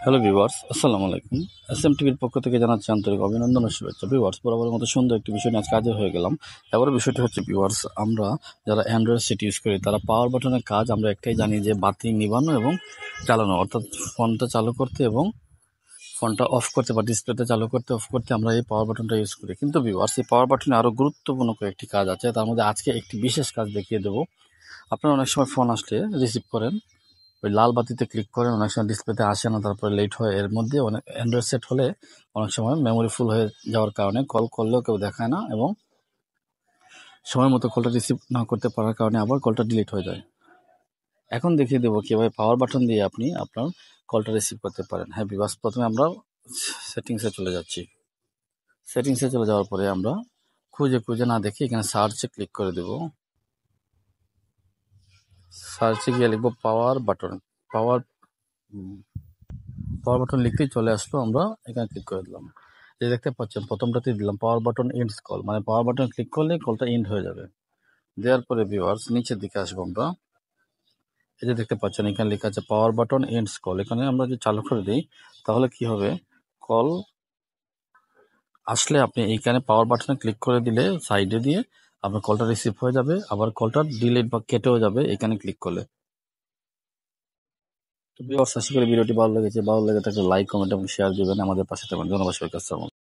Hello viewers, আসসালামু আলাইকুম। SM টিভির পক্ষ থেকে জানাচ্ছি আন্তরিক অভিনন্দন ও শুভেচ্ছা। ভিউয়ার্স, বরাবরের মতো সুন্দর একটি বিষয় নিয়ে আজকে হাজির হয়ে গেলাম। এবার বিষয়টি হচ্ছে ভিউয়ার্স, আমরা যারা অ্যান্ড্রয়েড সেট ইউজ করি তারা পাওয়ার বাটনের কাজ আমরা একটাই জানি যে বাতি নিভানো এবং চালানো, অর্থাৎ ফোনটা চালু করতে এবং ফোনটা অফ করতে বা ডিসপ্লেটা চালু করতে অফ করতে আমরা এই পাওয়ার বাটনটা ইউজ করি। কিন্তু ভিউয়ার্স, এই পাওয়ার বাটনে আরও গুরুত্বপূর্ণ কয়েকটি কাজ আছে। তার মধ্যে আজকে একটি বিশেষ কাজ দেখিয়ে দেবো। আপনারা অনেক সময় ফোন আসলে রিসিভ করেন, ওই লাল বাতিতে ক্লিক করেন, অনেক সময় ডিসপ্লেতে আসে না, তারপরে লেট হয়। এর মধ্যে অনেক অ্যান্ড্রয়েড সেট হলে অনেক সময় মেমোরি ফুল হয়ে যাওয়ার কারণে কল করলেও কেউ দেখায় না এবং সময় মতো কলটা রিসিভ না করতে পারার কারণে আবার কলটা ডিলিট হয়ে যায়। এখন দেখিয়ে দেবো কীভাবে পাওয়ার বাটন দিয়ে আপনি আপনার কলটা রিসিভ করতে পারেন। হ্যাঁ বিবাস, প্রথমে আমরা সেটিংসে চলে যাচ্ছি। সেটিংসে চলে যাওয়ার পরে আমরা খুঁজে খুঁজে না দেখে এখানে সার্চে ক্লিক করে দেব। সার্চে গিয়ে লিখবো পাওয়ার বাটন। পাওয়ার পাওয়ার বাটন লিখতেই চলে আসলো, আমরা এখানে ক্লিক করে দিলাম। যে দেখতে পাচ্ছেন প্রথমটাতেই দিলাম পাওয়ার বাটন এন্ডস কল, মানে পাওয়ার বাটন ক্লিক করলে কলটা এন্ড হয়ে যাবে। দেওয়ার পরে ভিউয়ার্স নিচের দিকে আসবো আমরা। এই যে দেখতে পাচ্ছেন এখানে লেখা আছে পাওয়ার বাটন এন্ডস কল। এখানে আমরা যদি চালু করে দিই তাহলে কি হবে, কল আসলে আপনি এইখানে পাওয়ার বাটনে ক্লিক করে দিলে সাইডে দিয়ে আপনার কলটা রিসিভ হয়ে যাবে, আবার কলটা ডিলিট বা কেটেও যাবে এখানে ক্লিক করলে। তো ভিউয়ার্স, আশা করি ভিডিওটি ভালো লেগেছে। ভালো লেগে থাকলে লাইক, কমেন্ট এবং শেয়ার দিবেন। আমাদের পাশে থাকবেন। ধন্যবাদ সবাইকে। আসসালামু আলাইকুম।